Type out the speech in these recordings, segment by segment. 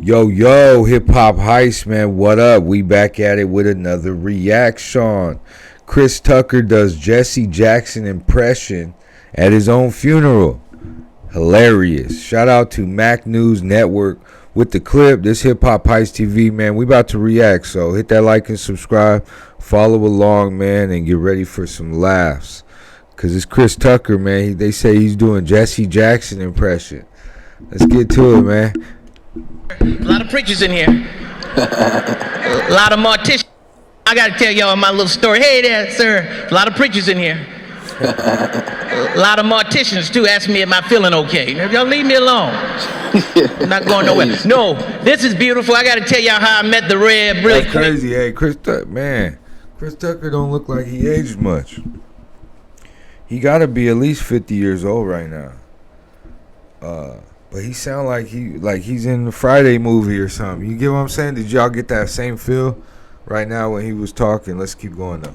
Yo, hip hop heist, man. What up? We back at it with another reaction. Chris Tucker does Jesse Jackson impression at his own funeral. Hilarious. Shout out to Mac News Network with the clip. This Hip Hop Heist TV, man. We about to react, so hit that like and subscribe. Follow along, man, and get ready for some laughs. Cause it's Chris Tucker, man. They say he's doing Jesse Jackson impression. Let's get to it, man. A lot of preachers in here. A lot of morticians. I got to tell y'all my little story. Hey there, sir. A lot of preachers in here. A lot of morticians, too, ask me, am I feeling okay? Y'all leave me alone. I'm not going nowhere. No, this is beautiful. I got to tell y'all how I met the Reb really That's crazy. Hey, Chris Tucker, man. Chris Tucker don't look like he aged much. He got to be at least 50 years old right now. But he sound like he's in the Friday movie or something. You get what I'm saying? Did y'all get that same feel right now when he was talking? Let's keep going though.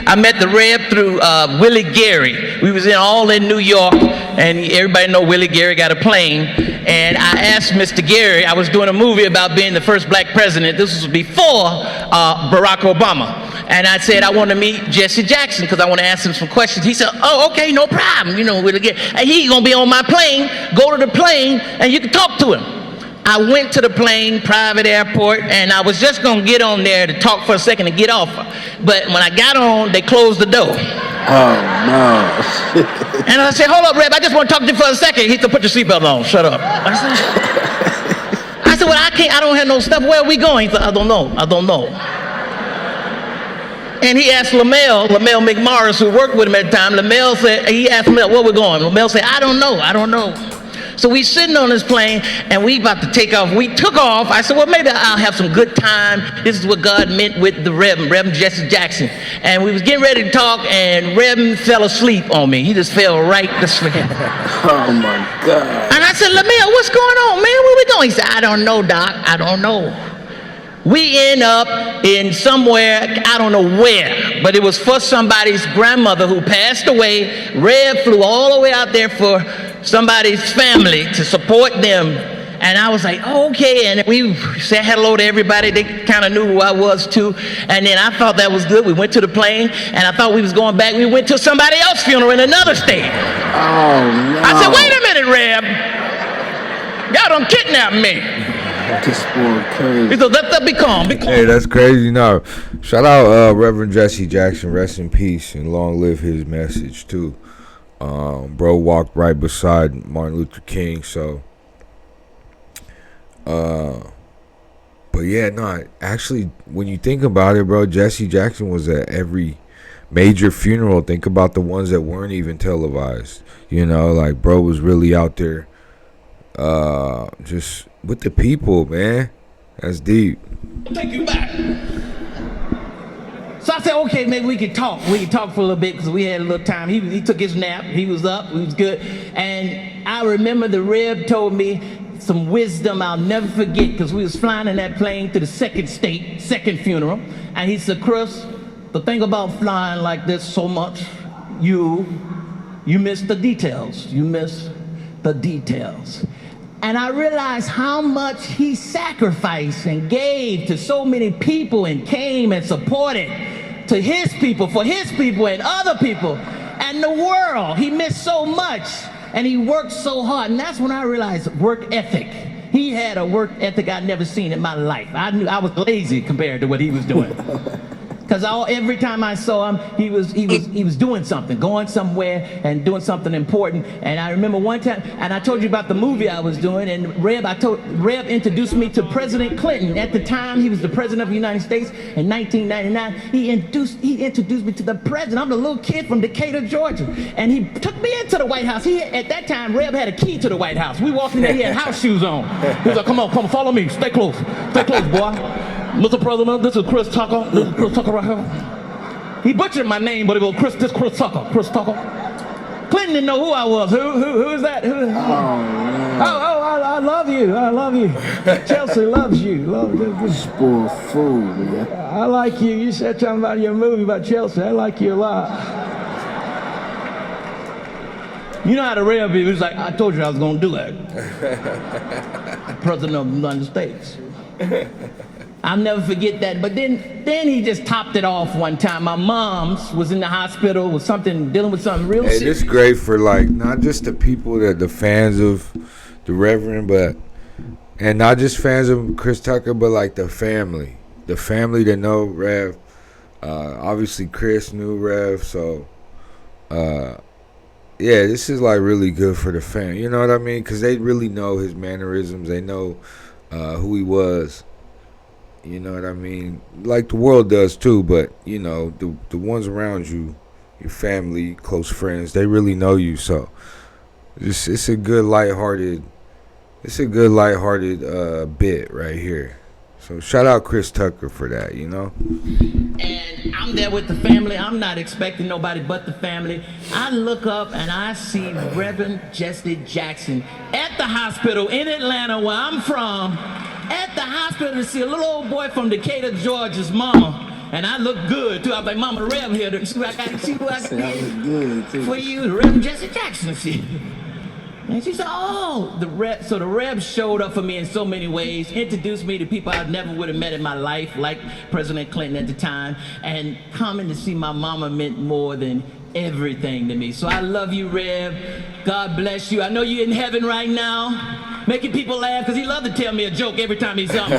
I met the Reb through Willie Gary. We was all in New York, and everybody know Willie Gary got a plane. And I asked Mr. Gary, I was doing a movie about being the first black president. This was before Barack Obama. And I said, I want to meet Jesse Jackson because I want to ask him some questions. He said, oh, okay, no problem. You know, Willie Gary. And he's going to be on my plane. Go to the plane, and you can talk to him. I went to the plane, private airport, and I was just going to get on there to talk for a second and get off. But when I got on, they closed the door. Oh, no. And I said, hold up, Reb, I just want to talk to you for a second. He said, put your seatbelt on. Shut up. I said, well, I don't have no stuff. Where are we going? He said, I don't know. And he asked Lamel McMorris, who worked with him at the time. He asked Lamel, where we going? Lamel said, I don't know. So we sitting on this plane, and we about to take off. We took off. I said, well, maybe I'll have some good time. This is what God meant with the Reverend Jesse Jackson. And we was getting ready to talk, and Reverend fell asleep on me. He just fell right to sleep. Oh, my God. And I said, Lamel, what's going on, man? Where we going? He said, I don't know, Doc. I don't know. We end up in somewhere, I don't know where, but it was for somebody's grandmother who passed away. Reb flew all the way out there for somebody's family to support them. And I was like, oh, okay. And we said hello to everybody. They kind of knew who I was too. And then I thought that was good. We went to the plane, and I thought we was going back. We went to somebody else's funeral in another state. Oh, no. I said, wait a minute, Reb. Y'all done kidnapped me. This boy crazy. He said, let that be calm. Hey, that's crazy. No, shout out Reverend Jesse Jackson. Rest in peace and long live his message too. Bro walked right beside Martin Luther King. So, but yeah, no. Actually, when you think about it, bro, Jesse Jackson was at every major funeral. Think about the ones that weren't even televised. You know, like bro was really out there. Just with the people, man. That's deep. I'll take you back. So I said, okay, maybe we could talk. We could talk for a little bit because we had a little time. He took his nap. He was up. He was good. And I remember the Reb told me some wisdom I'll never forget because we was flying in that plane to the second funeral. And he said, Chris, the thing about flying like this so much, you miss the details. You miss the details. And I realized how much he sacrificed and gave to so many people and came and supported to his people, for his people and other people and the world. He missed so much and he worked so hard. And that's when I realized work ethic. He had a work ethic I'd never seen in my life. I knew I was lazy compared to what he was doing. Because every time I saw him, he was doing something, going somewhere and doing something important. And I remember one time, and I told you about the movie I was doing, and Reb introduced me to President Clinton. At the time, he was the president of the United States in 1999. He introduced me to the president. I'm the little kid from Decatur, Georgia. And he took me into the White House. At that time, Reb had a key to the White House. We walked in there, he had house shoes on. He was like, come on, follow me. Stay close, boy. Mr. President, this is Chris Tucker. This is Chris Tucker right here. He butchered my name, but it was Chris Tucker. Chris Tucker. Clinton didn't know who I was. Who is that? Who? I love you. I love you. Chelsea loves you. Spoiled fool, man. I like you. You said something about your movie about Chelsea. I like you a lot. You know how the Rev be? He was like, I told you I was gonna do it. President of the United States. I'll never forget that. But then he just topped it off one time. My mom's was in the hospital with dealing with something real serious. This is great for like not just the people that the fans of the Reverend, and not just fans of Chris Tucker, but like the family that know Rev. Obviously Chris knew Rev, so yeah, this is like really good for the fan. You know what I mean? Because they really know his mannerisms. They know who he was. You know what I mean? Like the world does too, but you know the ones around you, your family, close friends, they really know you. So it's a good lighthearted bit right here. So shout out Chris Tucker for that. You know. And I'm there with the family. I'm not expecting nobody but the family. I look up and I see Reverend Jesse Jackson at the hospital in Atlanta, where I'm from, at the hospital to see a little old boy from Decatur, Georgia's mama. And I look good too. I was like, Mama Rev here. See what I got? See what I I look good too. for you, Reverend Jesse Jackson. See. And she said, oh, the Rev showed up for me in so many ways, introduced me to people I never would have met in my life, like President Clinton at the time, and coming to see my mama meant more than everything to me. So I love you, Rev. God bless you. I know you're in heaven right now, making people laugh, because he loved to tell me a joke every time he's up.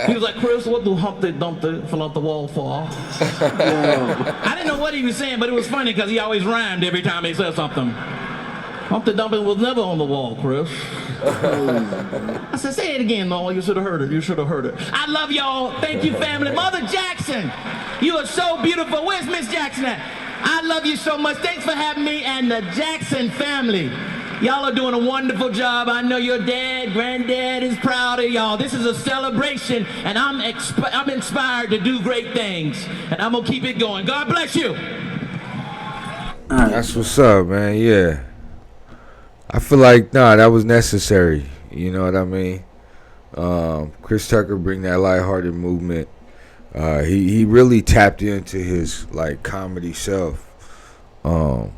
He was like, Chris, what do Humpty Dumpty fell off the wall for? I didn't know what he was saying, but it was funny because he always rhymed every time he said something. Humpty Dumpty was never on the wall, Chris. I said, say it again, Noah. You should have heard it. You should have heard it. I love y'all. Thank you, family. Mother Jackson, you are so beautiful. Where's Miss Jackson at? I love you so much. Thanks for having me and the Jackson family. Y'all are doing a wonderful job. I know your dad, granddad is proud of y'all. This is a celebration, and I'm inspired to do great things. And I'm going to keep it going. God bless you. That's what's up, man. Yeah. I feel like that was necessary. You know what I mean? Chris Tucker bring that lighthearted movement. He really tapped into his like comedy self. Man,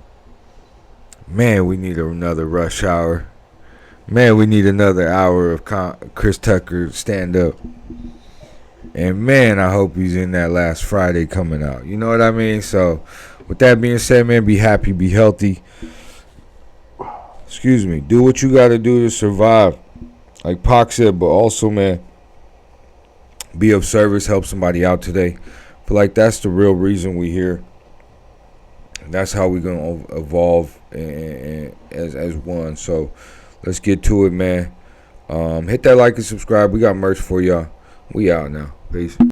we need another Rush Hour. Man, we need another hour of Chris Tucker stand up. And man, I hope he's in that last Friday coming out. You know what I mean? So, with that being said, man, be happy, be healthy. Excuse me. Do what you got to do to survive. Like Pac said, but also, man, be of service, help somebody out today. I feel like that's the real reason we here. That's how we're going to evolve as one. So, let's get to it, man. Hit that like and subscribe. We got merch for y'all. We out now. Peace.